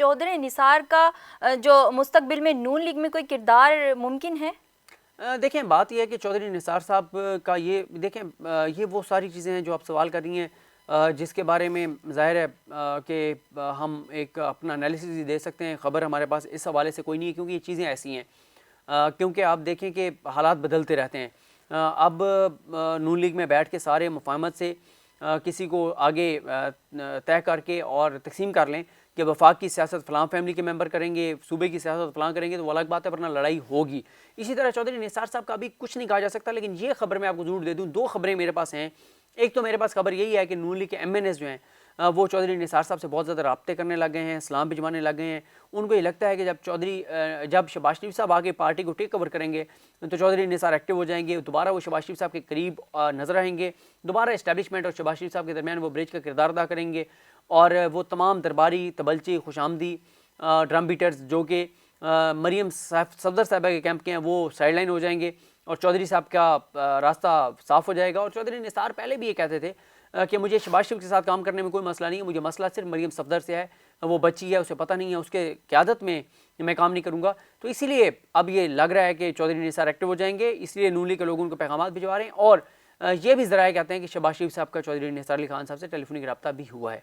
چودھری نثار کا جو مستقبل میں نون لیگ میں کوئی کردار ممکن ہے؟ دیکھیں بات یہ ہے کہ چودھری نثار صاحب کا یہ وہ ساری چیزیں ہیں جو آپ سوال کر رہی ہیں، جس کے بارے میں ظاہر ہے کہ ہم ایک اپنا انالیسس ہی دے سکتے ہیں. خبر ہمارے پاس اس حوالے سے کوئی نہیں ہے کیونکہ یہ چیزیں ایسی ہیں، کیونکہ آپ دیکھیں کہ حالات بدلتے رہتے ہیں. اب نون لیگ میں بیٹھ کے سارے مفاہمت سے کسی کو آگے طے کر کے اور تقسیم کر لیں کہ وفاق کی سیاست فلاں فیملی کے ممبر کریں گے، صوبے کی سیاست فلاں کریں گے، تو وہ الگ بات ہے، ورنہ لڑائی ہوگی. اسی طرح چودھری نثار صاحب کا ابھی کچھ نہیں کہا جا سکتا، لیکن یہ خبر میں آپ کو ضرور دے دوں، دو خبریں میرے پاس ہیں. ایک تو میرے پاس خبر یہی ہے کہ نون لیگ کے ایم این ایز جو ہیں وہ چودھری نثار صاحب سے بہت زیادہ رابطے کرنے لگ گئے ہیں، سلام بھجوانے لگ گئے ہیں. ان کو یہ لگتا ہے کہ جب شہباز شریف صاحب آگے پارٹی کو ٹیک اوور کریں گے تو چودھری نثار ایکٹیو ہو جائیں گے، دوبارہ وہ شہباز شریف صاحب کے قریب نظر آئیں گے، دوبارہ اسٹیبلشمنٹ اور شہباز شریف صاحب کے درمیان وہ برج کا کردار ادا کریں گے، اور وہ تمام درباری تبلچی خوش آمدی ڈرم بیٹرز جو کہ مریم صفدر صاحبہ کے کیمپ کے ہیں وہ سائڈ لائن ہو جائیں گے، اور چودھری صاحب کا راستہ صاف ہو جائے گا. اور چودھری نثار پہلے بھی یہ کہتے تھے کہ مجھے شہباز شریف کے ساتھ کام کرنے میں کوئی مسئلہ نہیں ہے، مجھے مسئلہ صرف مریم صفدر سے ہے، وہ بچی ہے، اسے پتہ نہیں ہے، اس کے قیادت میں میں کام نہیں کروں گا. تو اسی لیے اب یہ لگ رہا ہے کہ چودھری نثار ایکٹیو ہو جائیں گے، اس لیے نون لیگ کے لوگوں کو پیغامات بھجوا رہے ہیں. اور یہ بھی ذرائع کہتے ہیں کہ شہباز شریف صاحب کا چودھری نثار علی خان صاحب سے ٹیلی فونک رابطہ بھی ہوا ہے.